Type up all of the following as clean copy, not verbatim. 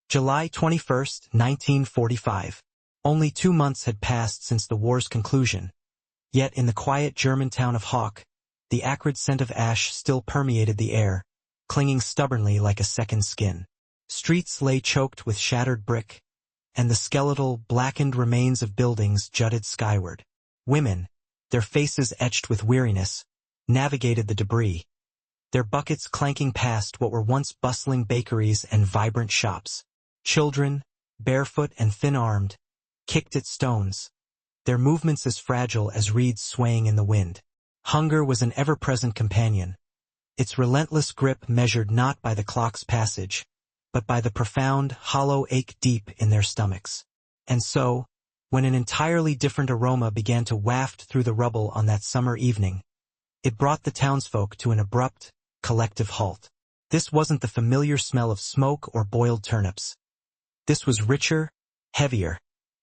July 21, 1945. Only 2 months had passed since the war's conclusion. Yet in the quiet German town of Hoch, the acrid scent of ash still permeated the air, clinging stubbornly like a second skin. Streets lay choked with shattered brick, and the skeletal, blackened remains of buildings jutted skyward. Women, their faces etched with weariness, navigated the debris, their buckets clanking past what were once bustling bakeries and vibrant shops. Children, barefoot and thin-armed, kicked at stones, their movements as fragile as reeds swaying in the wind. Hunger was an ever-present companion, its relentless grip measured not by the clock's passage, but by the profound, hollow ache deep in their stomachs. And so, when an entirely different aroma began to waft through the rubble on that summer evening, it brought the townsfolk to an abrupt, collective halt. This wasn't the familiar smell of smoke or boiled turnips. This was richer, heavier,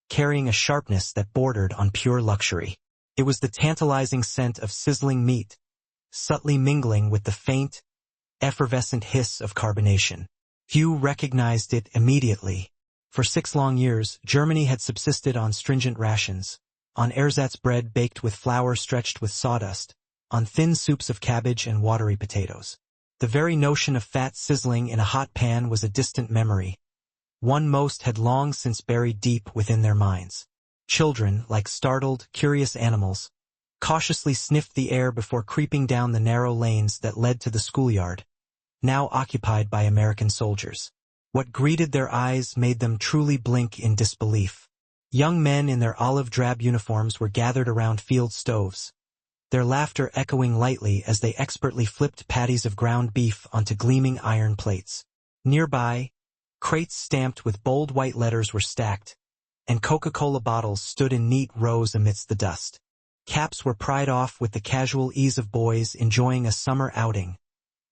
carrying a sharpness that bordered on pure luxury. It was the tantalizing scent of sizzling meat, subtly mingling with the faint, effervescent hiss of carbonation. Few recognized it immediately. For 6 long years, Germany had subsisted on stringent rations, on ersatz bread baked with flour stretched with sawdust, on thin soups of cabbage and watery potatoes. The very notion of fat sizzling in a hot pan was a distant memory, one most had long since buried deep within their minds. Children, like startled, curious animals, cautiously sniffed the air before creeping down the narrow lanes that led to the schoolyard, now occupied by American soldiers. What greeted their eyes made them truly blink in disbelief. Young men in their olive-drab uniforms were gathered around field stoves, their laughter echoing lightly as they expertly flipped patties of ground beef onto gleaming iron plates. Nearby, crates stamped with bold white letters were stacked, and Coca-Cola bottles stood in neat rows amidst the dust. Caps were pried off with the casual ease of boys enjoying a summer outing,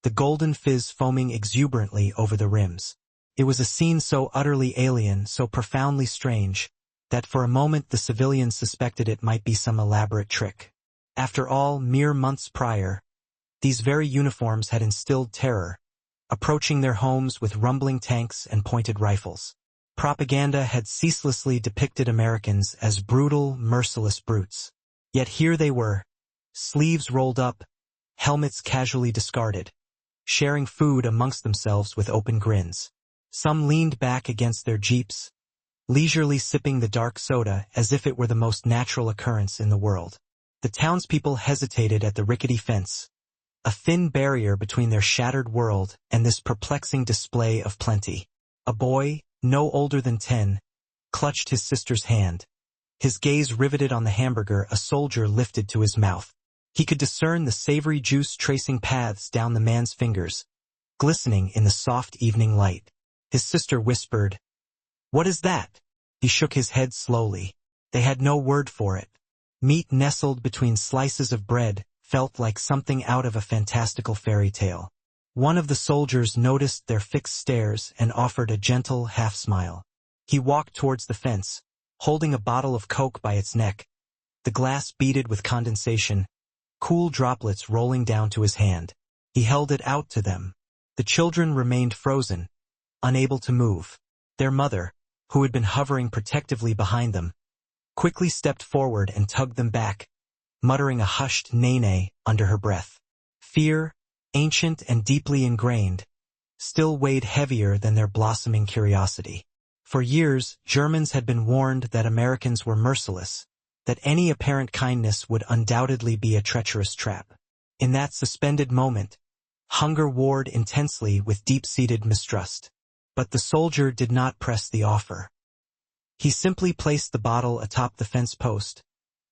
the golden fizz foaming exuberantly over the rims. It was a scene so utterly alien, so profoundly strange, that for a moment the civilians suspected it might be some elaborate trick. After all, mere months prior, these very uniforms had instilled terror, approaching their homes with rumbling tanks and pointed rifles. Propaganda had ceaselessly depicted Americans as brutal, merciless brutes. Yet here they were, sleeves rolled up, helmets casually discarded, sharing food amongst themselves with open grins. Some leaned back against their jeeps, leisurely sipping the dark soda as if it were the most natural occurrence in the world. The townspeople hesitated at the rickety fence, a thin barrier between their shattered world and this perplexing display of plenty. A boy, no older than 10, clutched his sister's hand, his gaze riveted on the hamburger a soldier lifted to his mouth. He could discern the savory juice tracing paths down the man's fingers, glistening in the soft evening light. His sister whispered, "What is that?" He shook his head slowly. They had no word for it. Meat nestled between slices of bread felt like something out of a fantastical fairy tale. One of the soldiers noticed their fixed stares and offered a gentle half-smile. He walked towards the fence, holding a bottle of Coke by its neck, the glass beaded with condensation, cool droplets rolling down to his hand. He held it out to them. The children remained frozen, unable to move. Their mother, who had been hovering protectively behind them, quickly stepped forward and tugged them back, muttering a hushed nay-nay under her breath. Fear, ancient and deeply ingrained, still weighed heavier than their blossoming curiosity. For years, Germans had been warned that Americans were merciless, that any apparent kindness would undoubtedly be a treacherous trap. In that suspended moment, hunger warred intensely with deep-seated mistrust. But the soldier did not press the offer. He simply placed the bottle atop the fence post,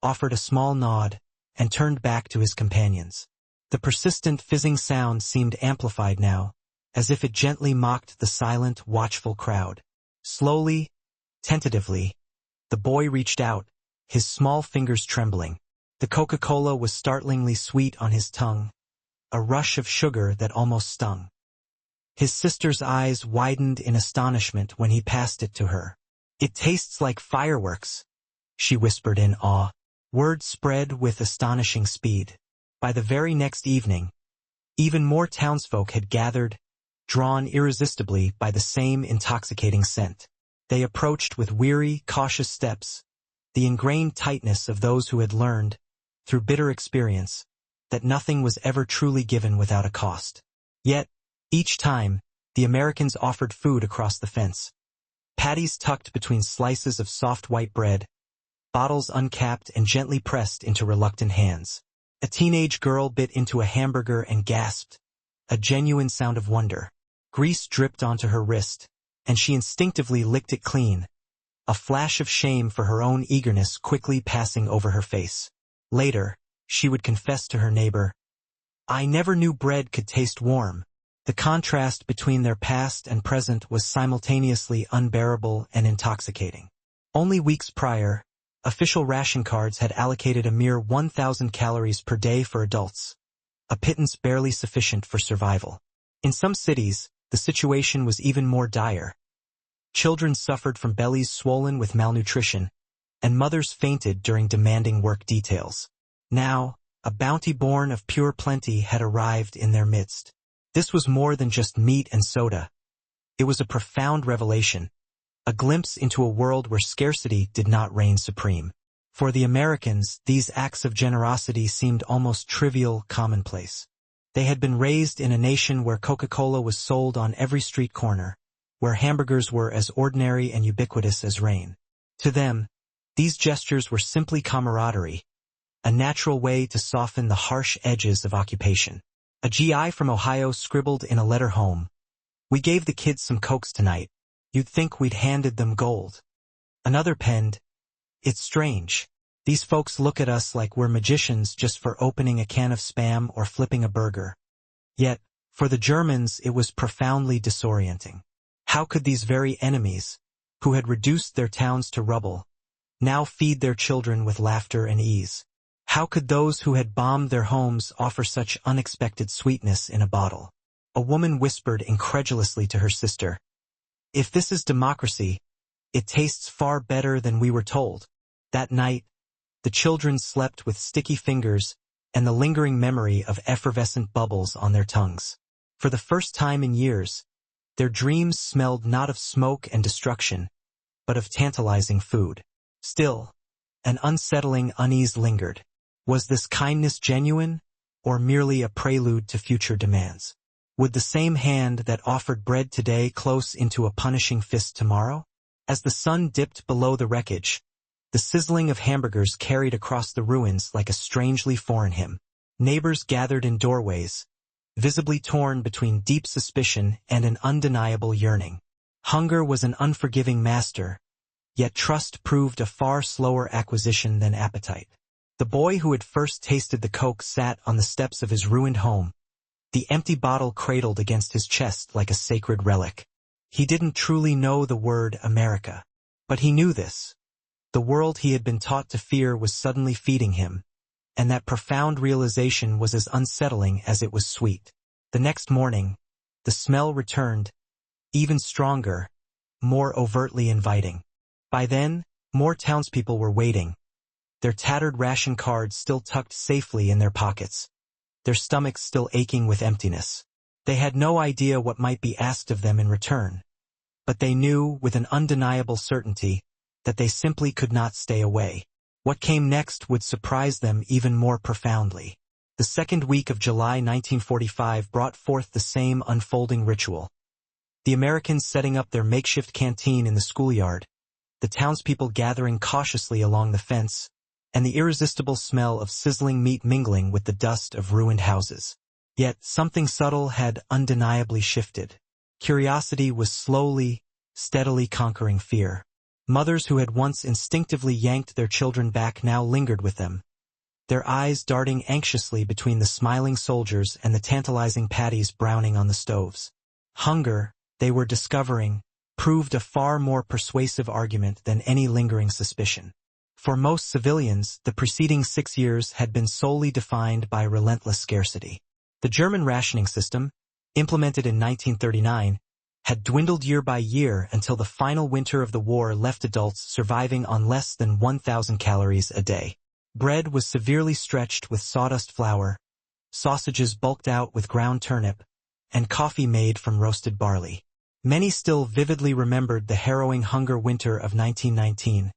offered a small nod, and turned back to his companions. The persistent fizzing sound seemed amplified now, as if it gently mocked the silent, watchful crowd. Slowly, tentatively, the boy reached out, his small fingers trembling. The Coca-Cola was startlingly sweet on his tongue, a rush of sugar that almost stung. His sister's eyes widened in astonishment when he passed it to her. "It tastes like fireworks," she whispered in awe. Word spread with astonishing speed. By the very next evening, even more townsfolk had gathered, drawn irresistibly by the same intoxicating scent. They approached with weary, cautious steps, the ingrained tightness of those who had learned, through bitter experience, that nothing was ever truly given without a cost. Yet, each time, the Americans offered food across the fence. Patties tucked between slices of soft white bread, bottles uncapped and gently pressed into reluctant hands. A teenage girl bit into a hamburger and gasped, a genuine sound of wonder. Grease dripped onto her wrist, and she instinctively licked it clean, a flash of shame for her own eagerness quickly passing over her face. Later, she would confess to her neighbor, "I never knew bread could taste warm." The contrast between their past and present was simultaneously unbearable and intoxicating. Only weeks prior, official ration cards had allocated a mere 1,000 calories per day for adults, a pittance barely sufficient for survival. In some cities, the situation was even more dire. Children suffered from bellies swollen with malnutrition, and mothers fainted during demanding work details. Now, a bounty born of pure plenty had arrived in their midst. This was more than just meat and soda. It was a profound revelation, a glimpse into a world where scarcity did not reign supreme. For the Americans, these acts of generosity seemed almost trivial, commonplace. They had been raised in a nation where Coca-Cola was sold on every street corner, where hamburgers were as ordinary and ubiquitous as rain. To them, these gestures were simply camaraderie, a natural way to soften the harsh edges of occupation. A GI from Ohio scribbled in a letter home, "We gave the kids some Cokes tonight. You'd think we'd handed them gold." Another penned, "It's strange. These folks look at us like we're magicians just for opening a can of Spam or flipping a burger." Yet, for the Germans it was profoundly disorienting. How could these very enemies, who had reduced their towns to rubble, now feed their children with laughter and ease? How could those who had bombed their homes offer such unexpected sweetness in a bottle? A woman whispered incredulously to her sister, "If this is democracy, it tastes far better than we were told." That night, the children slept with sticky fingers and the lingering memory of effervescent bubbles on their tongues. For the first time in years, their dreams smelled not of smoke and destruction, but of tantalizing food. Still, an unsettling unease lingered. Was this kindness genuine, or merely a prelude to future demands? Would the same hand that offered bread today close into a punishing fist tomorrow? As the sun dipped below the wreckage, the sizzling of hamburgers carried across the ruins like a strangely foreign hymn. Neighbors gathered in doorways, visibly torn between deep suspicion and an undeniable yearning. Hunger was an unforgiving master, yet trust proved a far slower acquisition than appetite. The boy who had first tasted the Coke sat on the steps of his ruined home, the empty bottle cradled against his chest like a sacred relic. He didn't truly know the word America, but he knew this. The world he had been taught to fear was suddenly feeding him, and that profound realization was as unsettling as it was sweet. The next morning, the smell returned, even stronger, more overtly inviting. By then, more townspeople were waiting, their tattered ration cards still tucked safely in their pockets, their stomachs still aching with emptiness. They had no idea what might be asked of them in return, but they knew with an undeniable certainty that they simply could not stay away. What came next would surprise them even more profoundly. The second week of July 1945 brought forth the same unfolding ritual. The Americans setting up their makeshift canteen in the schoolyard, the townspeople gathering cautiously along the fence, and the irresistible smell of sizzling meat mingling with the dust of ruined houses. Yet something subtle had undeniably shifted. Curiosity was slowly, steadily conquering fear. Mothers who had once instinctively yanked their children back now lingered with them, their eyes darting anxiously between the smiling soldiers and the tantalizing patties browning on the stoves. Hunger, they were discovering, proved a far more persuasive argument than any lingering suspicion. For most civilians, the preceding 6 years had been solely defined by relentless scarcity. The German rationing system, implemented in 1939, had dwindled year by year until the final winter of the war left adults surviving on less than 1,000 calories a day. Bread was severely stretched with sawdust flour, sausages bulked out with ground turnip, and coffee made from roasted barley. Many still vividly remembered the harrowing hunger winter of 1919,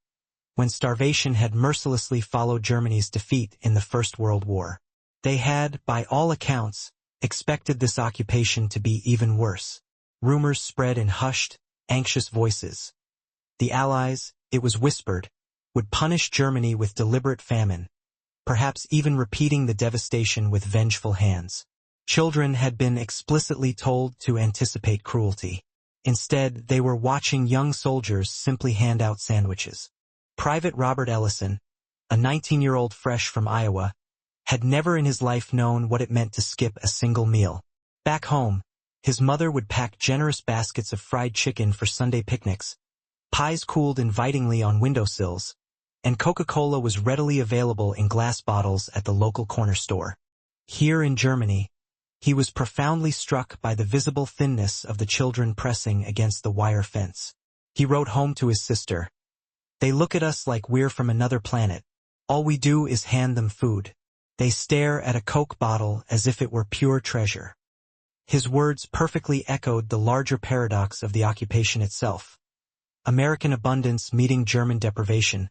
when starvation had mercilessly followed Germany's defeat in the First World War. They had, by all accounts, expected this occupation to be even worse. Rumors spread in hushed, anxious voices. The Allies, it was whispered, would punish Germany with deliberate famine, perhaps even repeating the devastation with vengeful hands. Children had been explicitly told to anticipate cruelty. Instead, they were watching young soldiers simply hand out sandwiches. Private Robert Ellison, a 19-year-old fresh from Iowa, had never in his life known what it meant to skip a single meal. Back home, his mother would pack generous baskets of fried chicken for Sunday picnics, pies cooled invitingly on windowsills, and Coca-Cola was readily available in glass bottles at the local corner store. Here in Germany, he was profoundly struck by the visible thinness of the children pressing against the wire fence. He wrote home to his sister, "They look at us like we're from another planet. All we do is hand them food. They stare at a Coke bottle as if it were pure treasure." His words perfectly echoed the larger paradox of the occupation itself. American abundance meeting German deprivation,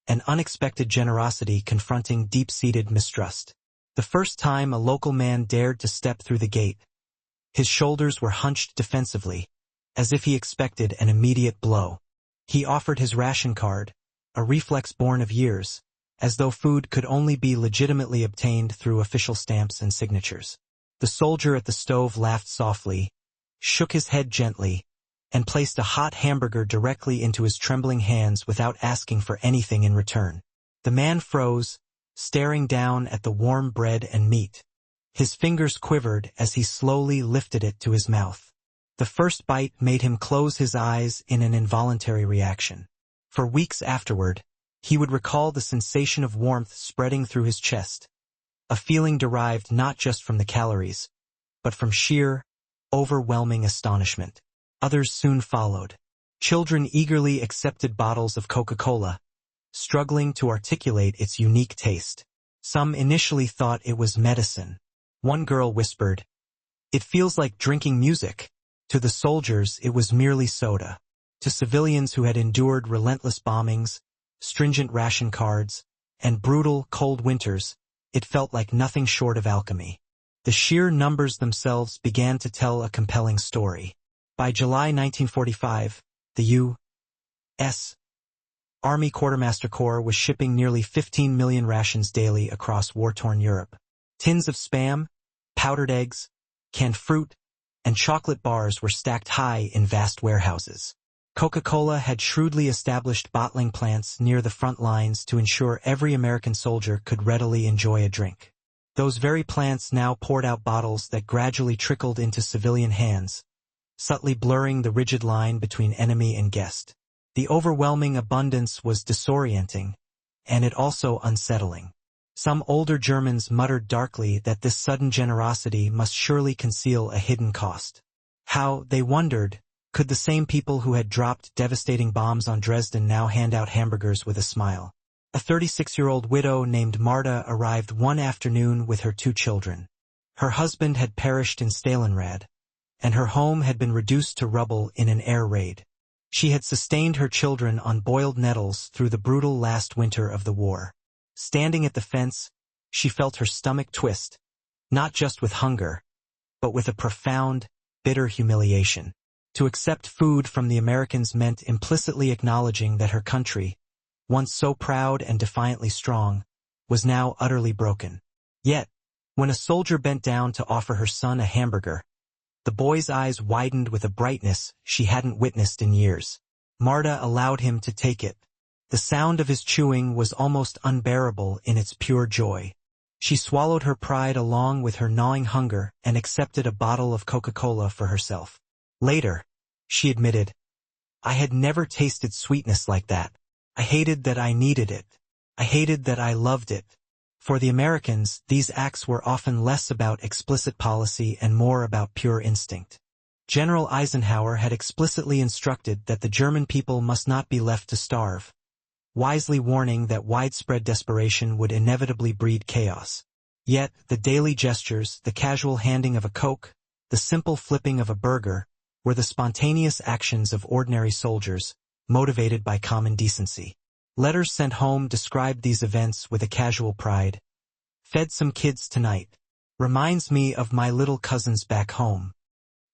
and unexpected generosity confronting deep-seated mistrust. The first time a local man dared to step through the gate, his shoulders were hunched defensively, as if he expected an immediate blow. He offered his ration card, a reflex born of years, as though food could only be legitimately obtained through official stamps and signatures. The soldier at the stove laughed softly, shook his head gently, and placed a hot hamburger directly into his trembling hands without asking for anything in return. The man froze, staring down at the warm bread and meat. His fingers quivered as he slowly lifted it to his mouth. The first bite made him close his eyes in an involuntary reaction. For weeks afterward, he would recall the sensation of warmth spreading through his chest, a feeling derived not just from the calories, but from sheer, overwhelming astonishment. Others soon followed. Children eagerly accepted bottles of Coca-Cola, struggling to articulate its unique taste. Some initially thought it was medicine. One girl whispered, "It feels like drinking music." To the soldiers, it was merely soda. To civilians who had endured relentless bombings, stringent ration cards, and brutal, cold winters, it felt like nothing short of alchemy. The sheer numbers themselves began to tell a compelling story. By July 1945, the U.S. Army Quartermaster Corps was shipping nearly 15 million rations daily across war-torn Europe. Tins of Spam, powdered eggs, canned fruit, and chocolate bars were stacked high in vast warehouses. Coca-Cola had shrewdly established bottling plants near the front lines to ensure every American soldier could readily enjoy a drink. Those very plants now poured out bottles that gradually trickled into civilian hands, subtly blurring the rigid line between enemy and guest. The overwhelming abundance was disorienting, and it also unsettling. Some older Germans muttered darkly that this sudden generosity must surely conceal a hidden cost. How, they wondered, could the same people who had dropped devastating bombs on Dresden now hand out hamburgers with a smile? A 36-year-old widow named Marta arrived one afternoon with her 2 children. Her husband had perished in Stalingrad, and her home had been reduced to rubble in an air raid. She had sustained her children on boiled nettles through the brutal last winter of the war. Standing at the fence, she felt her stomach twist, not just with hunger, but with a profound, bitter humiliation. To accept food from the Americans meant implicitly acknowledging that her country, once so proud and defiantly strong, was now utterly broken. Yet, when a soldier bent down to offer her son a hamburger, the boy's eyes widened with a brightness she hadn't witnessed in years. Marta allowed him to take it. The sound of his chewing was almost unbearable in its pure joy. She swallowed her pride along with her gnawing hunger and accepted a bottle of Coca-Cola for herself. Later, she admitted, "I had never tasted sweetness like that. I hated that I needed it. I hated that I loved it." For the Americans, these acts were often less about explicit policy and more about pure instinct. General Eisenhower had explicitly instructed that the German people must not be left to starve, wisely warning that widespread desperation would inevitably breed chaos. Yet, the daily gestures, the casual handing of a Coke, the simple flipping of a burger, were the spontaneous actions of ordinary soldiers, motivated by common decency. Letters sent home described these events with a casual pride. "Fed some kids tonight. Reminds me of my little cousins back home."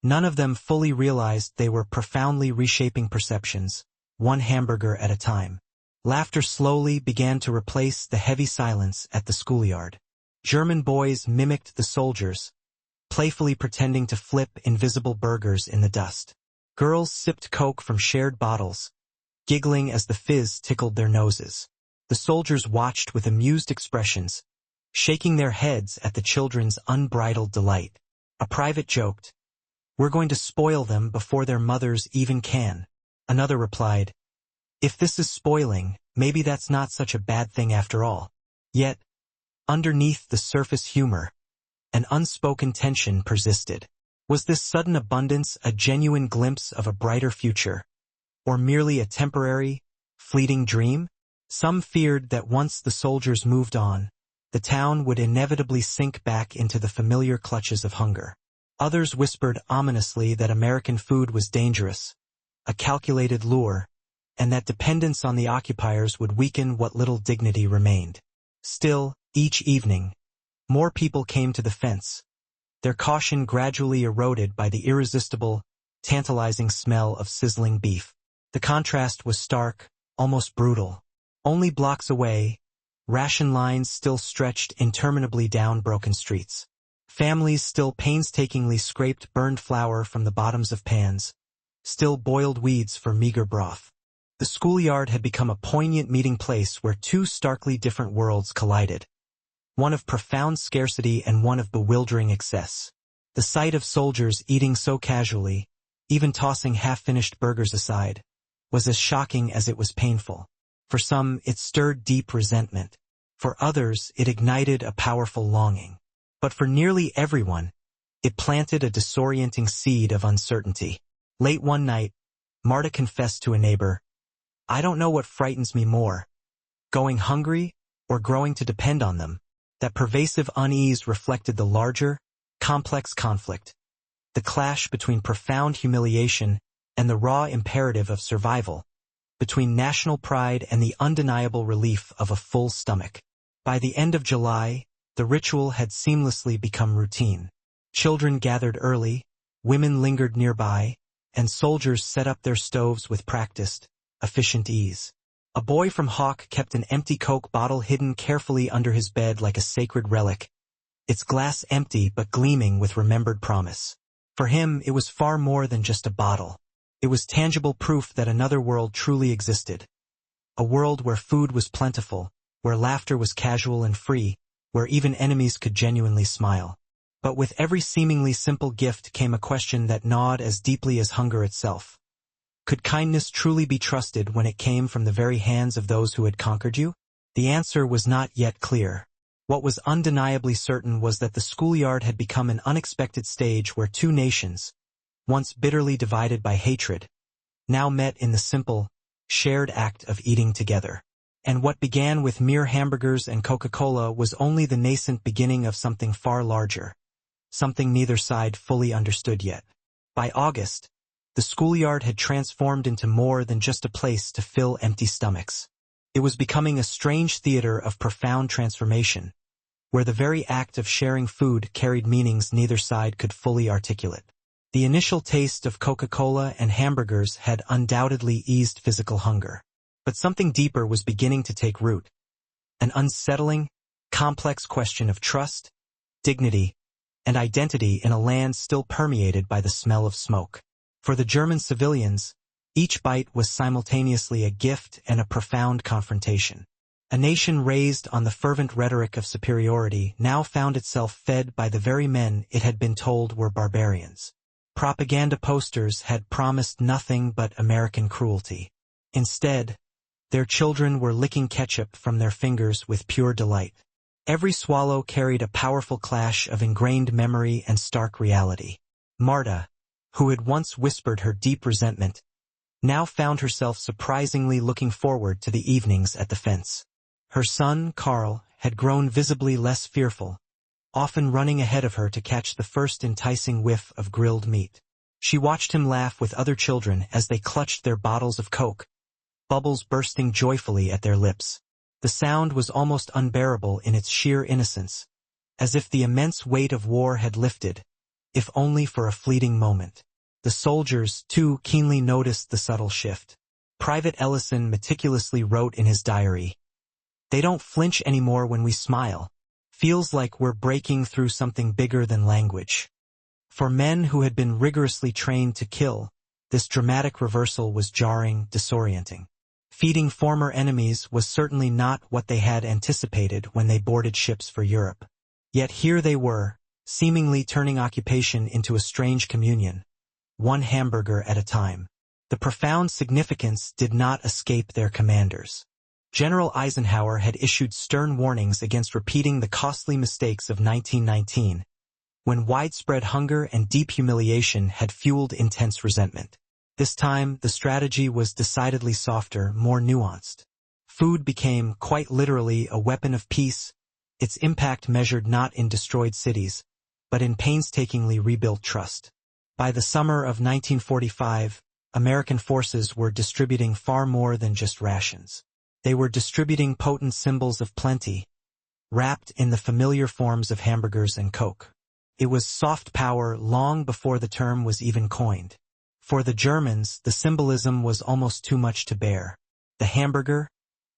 None of them fully realized they were profoundly reshaping perceptions, one hamburger at a time. Laughter slowly began to replace the heavy silence at the schoolyard. German boys mimicked the soldiers, playfully pretending to flip invisible burgers in the dust. Girls sipped Coke from shared bottles, giggling as the fizz tickled their noses. The soldiers watched with amused expressions, shaking their heads at the children's unbridled delight. A private joked, "We're going to spoil them before their mothers even can." Another replied, "If this is spoiling, maybe that's not such a bad thing after all." Yet, underneath the surface humor, an unspoken tension persisted. Was this sudden abundance a genuine glimpse of a brighter future, or merely a temporary, fleeting dream? Some feared that once the soldiers moved on, the town would inevitably sink back into the familiar clutches of hunger. Others whispered ominously that American food was dangerous, a calculated lure, and that dependence on the occupiers would weaken what little dignity remained. Still, each evening, more people came to the fence, their caution gradually eroded by the irresistible, tantalizing smell of sizzling beef. The contrast was stark, almost brutal. Only blocks away, ration lines still stretched interminably down broken streets. Families still painstakingly scraped burned flour from the bottoms of pans, still boiled weeds for meager broth. The schoolyard had become a poignant meeting place where two starkly different worlds collided, one of profound scarcity and one of bewildering excess. The sight of soldiers eating so casually, even tossing half-finished burgers aside, was as shocking as it was painful. For some, it stirred deep resentment. For others, it ignited a powerful longing. But for nearly everyone, it planted a disorienting seed of uncertainty. Late one night, Marta confessed to a neighbor, "I don't know what frightens me more, going hungry or growing to depend on them." That pervasive unease reflected the larger, complex conflict, the clash between profound humiliation and the raw imperative of survival, between national pride and the undeniable relief of a full stomach. By the end of July, the ritual had seamlessly become routine. Children gathered early, women lingered nearby, and soldiers set up their stoves with practiced, efficient ease. A boy from Hawk kept an empty Coke bottle hidden carefully under his bed like a sacred relic, its glass empty but gleaming with remembered promise. For him, it was far more than just a bottle. It was tangible proof that another world truly existed. A world where food was plentiful, where laughter was casual and free, where even enemies could genuinely smile. But with every seemingly simple gift came a question that gnawed as deeply as hunger itself. Could kindness truly be trusted when it came from the very hands of those who had conquered you? The answer was not yet clear. What was undeniably certain was that the schoolyard had become an unexpected stage where two nations, once bitterly divided by hatred, now met in the simple, shared act of eating together. And what began with mere hamburgers and Coca-Cola was only the nascent beginning of something far larger, something neither side fully understood yet. By August, the schoolyard had transformed into more than just a place to fill empty stomachs. It was becoming a strange theater of profound transformation, where the very act of sharing food carried meanings neither side could fully articulate. The initial taste of Coca-Cola and hamburgers had undoubtedly eased physical hunger. But something deeper was beginning to take root. An unsettling, complex question of trust, dignity, and identity in a land still permeated by the smell of smoke. For the German civilians, each bite was simultaneously a gift and a profound confrontation. A nation raised on the fervent rhetoric of superiority now found itself fed by the very men it had been told were barbarians. Propaganda posters had promised nothing but American cruelty. Instead, their children were licking ketchup from their fingers with pure delight. Every swallow carried a powerful clash of ingrained memory and stark reality. Marta, who had once whispered her deep resentment, now found herself surprisingly looking forward to the evenings at the fence. Her son, Carl, had grown visibly less fearful, often running ahead of her to catch the first enticing whiff of grilled meat. She watched him laugh with other children as they clutched their bottles of Coke, bubbles bursting joyfully at their lips. The sound was almost unbearable in its sheer innocence, as if the immense weight of war had lifted, if only for a fleeting moment. The soldiers, too, keenly noticed the subtle shift. Private Ellison meticulously wrote in his diary, "They don't flinch anymore when we smile. Feels like we're breaking through something bigger than language." For men who had been rigorously trained to kill, this dramatic reversal was jarring, disorienting. Feeding former enemies was certainly not what they had anticipated when they boarded ships for Europe. Yet here they were, seemingly turning occupation into a strange communion, one hamburger at a time. The profound significance did not escape their commanders. General Eisenhower had issued stern warnings against repeating the costly mistakes of 1919, when widespread hunger and deep humiliation had fueled intense resentment. This time, the strategy was decidedly softer, more nuanced. Food became, quite literally, a weapon of peace, its impact measured not in destroyed cities, but in painstakingly rebuilt trust. By the summer of 1945, American forces were distributing far more than just rations. They were distributing potent symbols of plenty, wrapped in the familiar forms of hamburgers and Coke. It was soft power long before the term was even coined. For the Germans, the symbolism was almost too much to bear. The hamburger,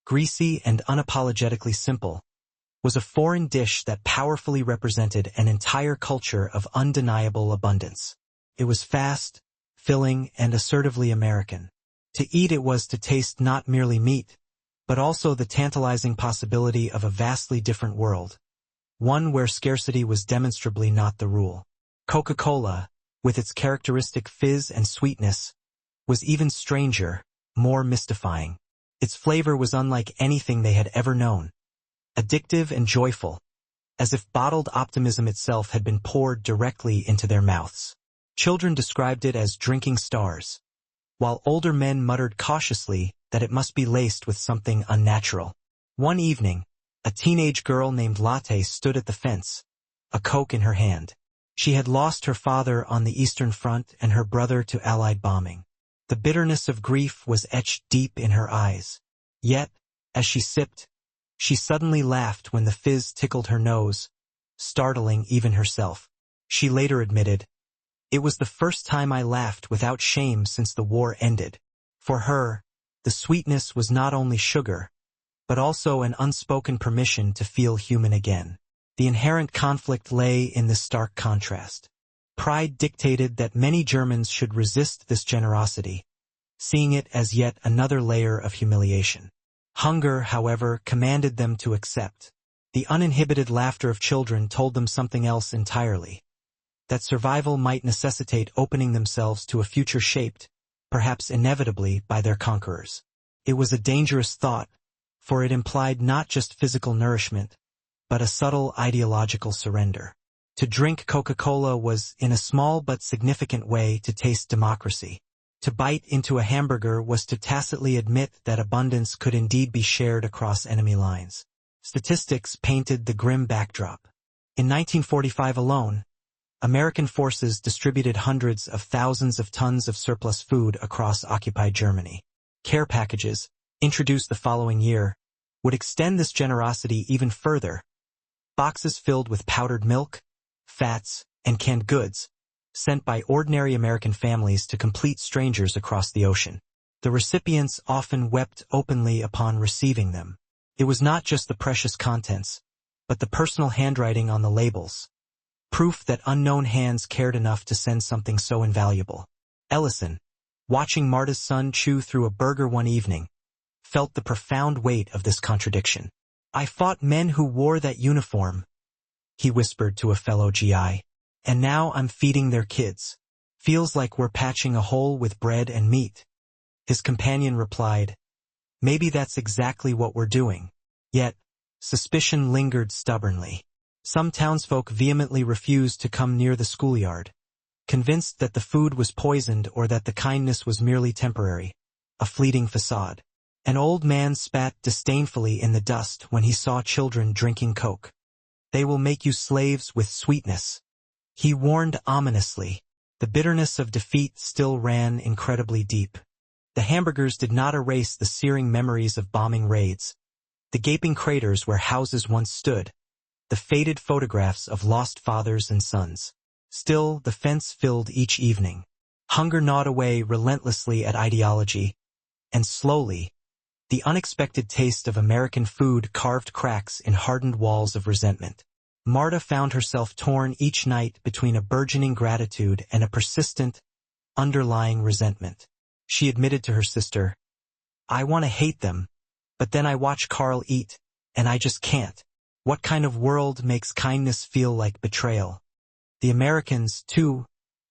greasy and unapologetically simple, was a foreign dish that powerfully represented an entire culture of undeniable abundance. It was fast, filling, and assertively American. To eat it was to taste not merely meat, but also the tantalizing possibility of a vastly different world, one where scarcity was demonstrably not the rule. Coca-Cola, with its characteristic fizz and sweetness, was even stranger, more mystifying. Its flavor was unlike anything they had ever known, addictive and joyful, as if bottled optimism itself had been poured directly into their mouths. Children described it as drinking stars, while older men muttered cautiously that it must be laced with something unnatural. One evening, a teenage girl named Latte stood at the fence, a Coke in her hand. She had lost her father on the Eastern Front and her brother to Allied bombing. The bitterness of grief was etched deep in her eyes. Yet, as she sipped, she suddenly laughed when the fizz tickled her nose, startling even herself. She later admitted, "It was the first time I laughed without shame since the war ended." For her, the sweetness was not only sugar, but also an unspoken permission to feel human again. The inherent conflict lay in this stark contrast. Pride dictated that many Germans should resist this generosity, seeing it as yet another layer of humiliation. Hunger, however, commanded them to accept. The uninhibited laughter of children told them something else entirely, that survival might necessitate opening themselves to a future shaped, perhaps inevitably, by their conquerors. It was a dangerous thought, for it implied not just physical nourishment, but a subtle ideological surrender. To drink Coca-Cola was, in a small but significant way, to taste democracy. To bite into a hamburger was to tacitly admit that abundance could indeed be shared across enemy lines. Statistics painted the grim backdrop. In 1945 alone, American forces distributed hundreds of thousands of tons of surplus food across occupied Germany. Care packages, introduced the following year, would extend this generosity even further. Boxes filled with powdered milk, fats, and canned goods, sent by ordinary American families to complete strangers across the ocean. The recipients often wept openly upon receiving them. It was not just the precious contents, but the personal handwriting on the labels, proof that unknown hands cared enough to send something so invaluable. Ellison, watching Marta's son chew through a burger one evening, felt the profound weight of this contradiction. "I fought men who wore that uniform," he whispered to a fellow GI, "and now I'm feeding their kids. Feels like we're patching a hole with bread and meat." His companion replied, "Maybe that's exactly what we're doing." Yet, suspicion lingered stubbornly. Some townsfolk vehemently refused to come near the schoolyard, convinced that the food was poisoned or that the kindness was merely temporary, a fleeting facade. An old man spat disdainfully in the dust when he saw children drinking Coke. They will make you slaves with sweetness. He warned ominously. The bitterness of defeat still ran incredibly deep. The Hamburgers did not erase the searing memories of bombing raids, the gaping craters where houses once stood, the faded photographs of lost fathers and sons. Still, the fence filled each evening. Hunger gnawed away relentlessly at ideology, and slowly, the unexpected taste of American food carved cracks in hardened walls of resentment. Marta found herself torn each night between a burgeoning gratitude and a persistent, underlying resentment. She admitted to her sister, "I want to hate them, but then I watch Carl eat, and I just can't. What kind of world makes kindness feel like betrayal?" The Americans, too,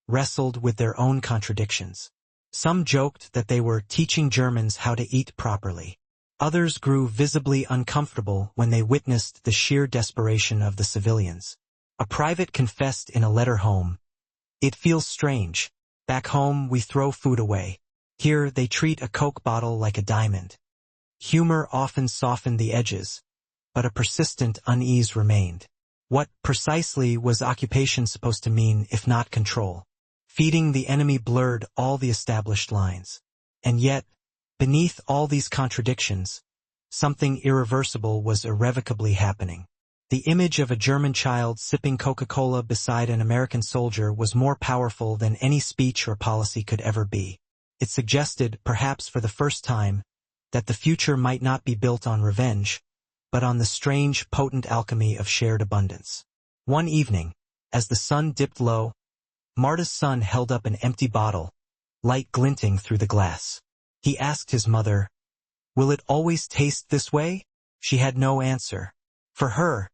wrestled with their own contradictions. Some joked that they were teaching Germans how to eat properly. Others grew visibly uncomfortable when they witnessed the sheer desperation of the civilians. A private confessed in a letter home, "It feels strange. Back home we throw food away. Here they treat a Coke bottle like a diamond." Humor often softened the edges, but a persistent unease remained. What precisely was occupation supposed to mean if not control? Feeding the enemy blurred all the established lines. And yet, beneath all these contradictions, something irreversible was irrevocably happening. The image of a German child sipping Coca-Cola beside an American soldier was more powerful than any speech or policy could ever be. It suggested, perhaps for the first time, that the future might not be built on revenge, but on the strange, potent alchemy of shared abundance. One evening, as the sun dipped low, Marta's son held up an empty bottle, light glinting through the glass. He asked his mother, "Will it always taste this way?" She had no answer. For her,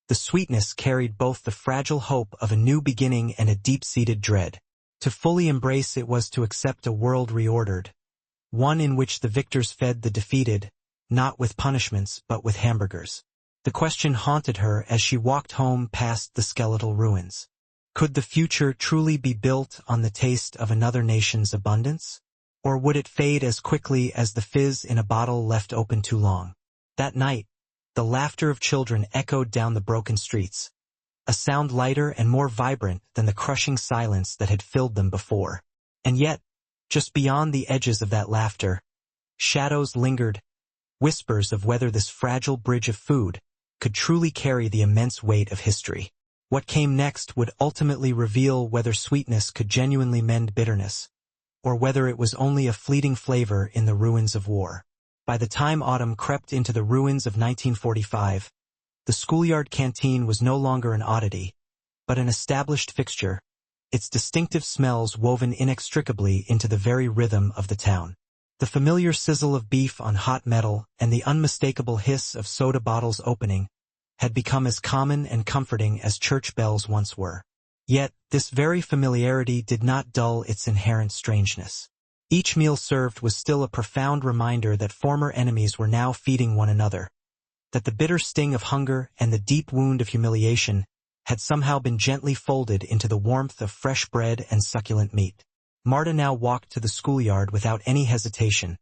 the sweetness carried both the fragile hope of a new beginning and a deep-seated dread. To fully embrace it was to accept a world reordered, one in which the victors fed the defeated, not with punishments but with hamburgers. The question haunted her as she walked home past the skeletal ruins. Could the future truly be built on the taste of another nation's abundance? Or would it fade as quickly as the fizz in a bottle left open too long? That night, the laughter of children echoed down the broken streets, a sound lighter and more vibrant than the crushing silence that had filled them before. And yet, just beyond the edges of that laughter, shadows lingered, whispers of whether this fragile bridge of food could truly carry the immense weight of history. What came next would ultimately reveal whether sweetness could genuinely mend bitterness, or whether it was only a fleeting flavor in the ruins of war. By the time autumn crept into the ruins of 1945, the schoolyard canteen was no longer an oddity, but an established fixture, its distinctive smells woven inextricably into the very rhythm of the town. The familiar sizzle of beef on hot metal and the unmistakable hiss of soda bottles opening had become as common and comforting as church bells once were. Yet, this very familiarity did not dull its inherent strangeness. Each meal served was still a profound reminder that former enemies were now feeding one another, that the bitter sting of hunger and the deep wound of humiliation had somehow been gently folded into the warmth of fresh bread and succulent meat. Marta now walked to the schoolyard without any hesitation,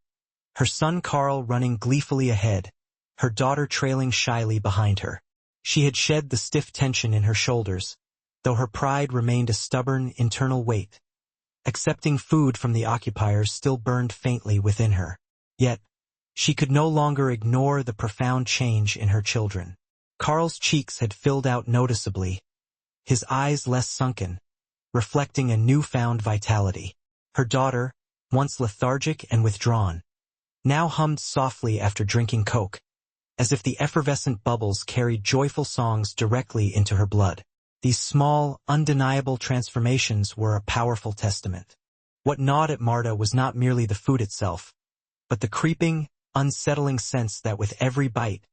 her son Carl running gleefully ahead, her daughter trailing shyly behind her. She had shed the stiff tension in her shoulders, though her pride remained a stubborn, internal weight. Accepting food from the occupiers still burned faintly within her. Yet, she could no longer ignore the profound change in her children. Carl's cheeks had filled out noticeably, his eyes less sunken, reflecting a newfound vitality. Her daughter, once lethargic and withdrawn, now hummed softly after drinking Coke, as if the effervescent bubbles carried joyful songs directly into her blood. These small, undeniable transformations were a powerful testament. What gnawed at Marta was not merely the food itself, but the creeping, unsettling sense that with every bite,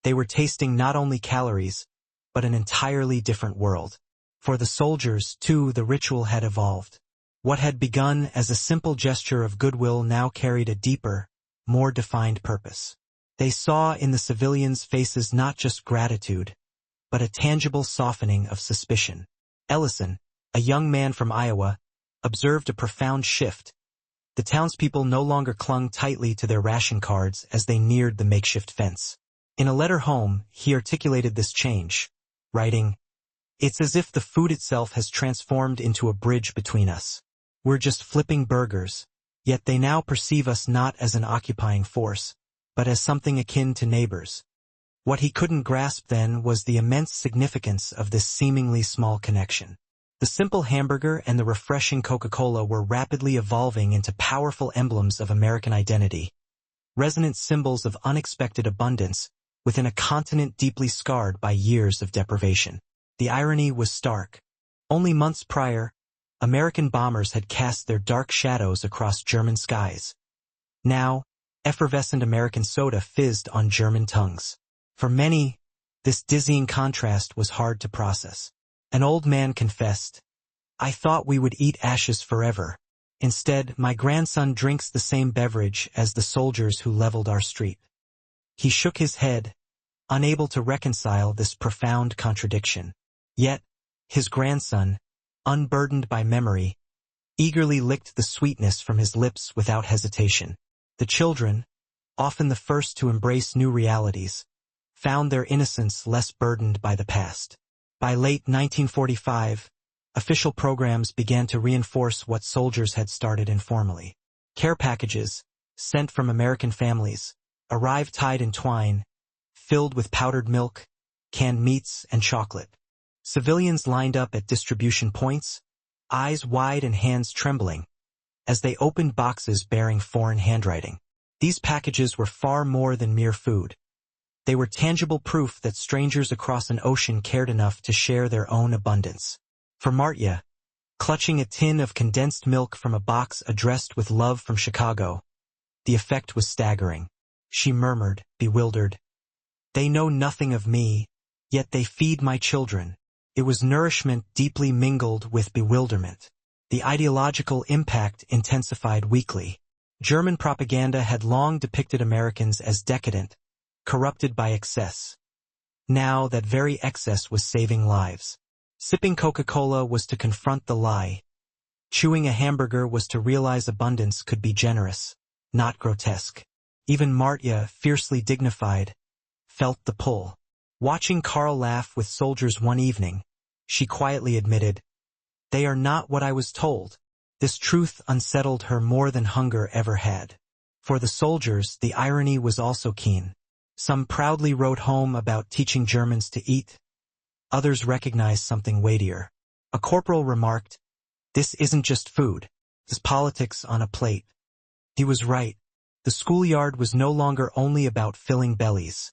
they were tasting not only calories, but an entirely different world. For the soldiers, too, the ritual had evolved. What had begun as a simple gesture of goodwill now carried a deeper, more defined purpose. They saw in the civilians' faces not just gratitude, but a tangible softening of suspicion. Ellison, a young man from Iowa, observed a profound shift. The townspeople no longer clung tightly to their ration cards as they neared the makeshift fence. In a letter home, he articulated this change. writing, "It's as if the food itself has transformed into a bridge between us. We're just flipping burgers, yet they now perceive us not as an occupying force, but as something akin to neighbors." What he couldn't grasp then was the immense significance of this seemingly small connection. The simple hamburger and the refreshing Coca-Cola were rapidly evolving into powerful emblems of American identity, resonant symbols of unexpected abundance within a continent deeply scarred by years of deprivation. The irony was stark. Only months prior, American bombers had cast their dark shadows across German skies. Now, effervescent American soda fizzed on German tongues. For many, this dizzying contrast was hard to process. An old man confessed, "I thought we would eat ashes forever. Instead, my grandson drinks the same beverage as the soldiers who leveled our street." He shook his head, unable to reconcile this profound contradiction. Yet, his grandson, unburdened by memory, eagerly licked the sweetness from his lips without hesitation. The children, often the first to embrace new realities, found their innocence less burdened by the past. By late 1945, official programs began to reinforce what soldiers had started informally. Care packages, sent from American families, arrived tied in twine, filled with powdered milk, canned meats, and chocolate. Civilians lined up at distribution points, eyes wide and hands trembling, as they opened boxes bearing foreign handwriting. These packages were far more than mere food. They were tangible proof that strangers across an ocean cared enough to share their own abundance. For Martya, clutching a tin of condensed milk from a box addressed with love from Chicago, the effect was staggering. She murmured, bewildered, "They know nothing of me, yet they feed my children." It was nourishment deeply mingled with bewilderment. The ideological impact intensified weekly. German propaganda had long depicted Americans as decadent, corrupted by excess. Now that very excess was saving lives. Sipping Coca-Cola was to confront the lie. Chewing a hamburger was to realize abundance could be generous, not grotesque. Even Martya, fiercely dignified, felt the pull. Watching Karl laugh with soldiers one evening, she quietly admitted, "They are not what I was told." This truth unsettled her more than hunger ever had. For the soldiers, the irony was also keen. Some proudly wrote home about teaching Germans to eat. Others recognized something weightier. A corporal remarked, "This isn't just food. It's politics on a plate." He was right. The schoolyard was no longer only about filling bellies.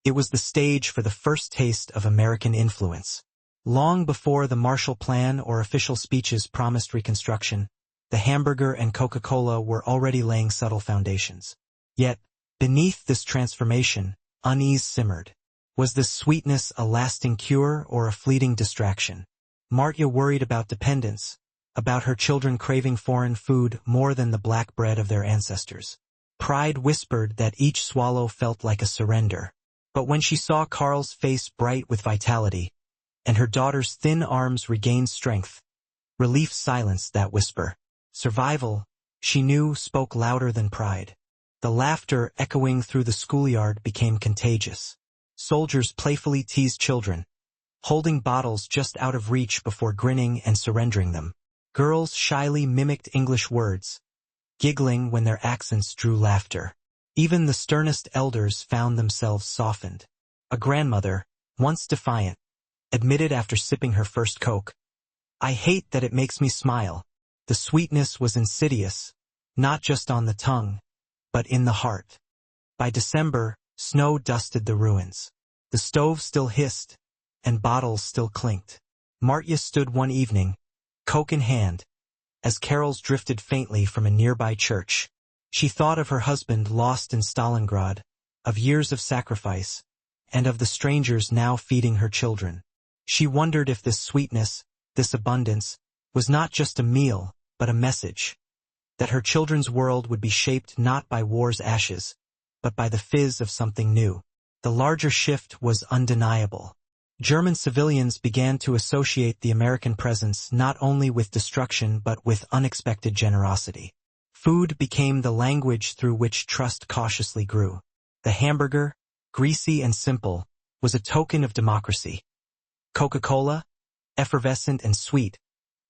It was the stage for the first taste of American influence. Long before the Marshall Plan or official speeches promised Reconstruction, the hamburger and Coca-Cola were already laying subtle foundations. Yet, beneath this transformation, unease simmered. Was this sweetness a lasting cure or a fleeting distraction? Martya worried about dependence, about her children craving foreign food more than the black bread of their ancestors. Pride whispered that each swallow felt like a surrender. But when she saw Karl's face bright with vitality, and her daughter's thin arms regain strength, relief silenced that whisper. Survival, she knew, spoke louder than pride. The laughter echoing through the schoolyard became contagious. Soldiers playfully teased children, holding bottles just out of reach before grinning and surrendering them. Girls shyly mimicked English words, giggling when their accents drew laughter. Even the sternest elders found themselves softened. A grandmother, once defiant, admitted after sipping her first Coke, "I hate that it makes me smile." The sweetness was insidious, not just on the tongue, but in the heart. By December, snow dusted the ruins. The stove still hissed, and bottles still clinked. Martya stood one evening, Coke in hand, as carols drifted faintly from a nearby church. She thought of her husband lost in Stalingrad, of years of sacrifice, and of the strangers now feeding her children. She wondered if this sweetness, this abundance, was not just a meal, but a message. That her children's world would be shaped not by war's ashes, but by the fizz of something new. The larger shift was undeniable. German civilians began to associate the American presence not only with destruction but with unexpected generosity. Food became the language through which trust cautiously grew. The hamburger, greasy and simple, was a token of democracy. Coca-Cola, effervescent and sweet,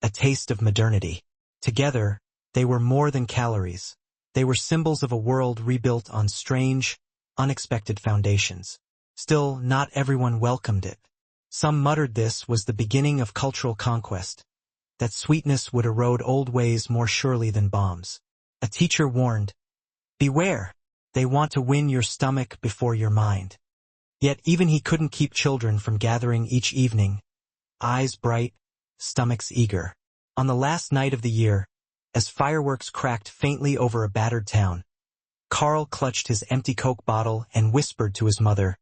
a taste of modernity. Together, they were more than calories. They were symbols of a world rebuilt on strange, unexpected foundations. Still, not everyone welcomed it. Some muttered this was the beginning of cultural conquest, that sweetness would erode old ways more surely than bombs. A teacher warned, "Beware, they want to win your stomach before your mind." Yet even he couldn't keep children from gathering each evening, eyes bright, stomachs eager. On the last night of the year, as fireworks cracked faintly over a battered town, Carl clutched his empty Coke bottle and whispered to his mother,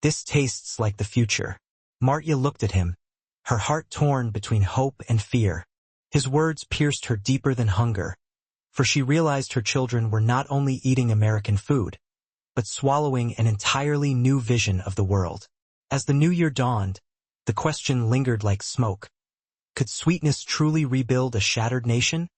"This tastes like the future." Martja looked at him, her heart torn between hope and fear. His words pierced her deeper than hunger, for she realized her children were not only eating American food, but swallowing an entirely new vision of the world. As the new year dawned, the question lingered like smoke. Could sweetness truly rebuild a shattered nation?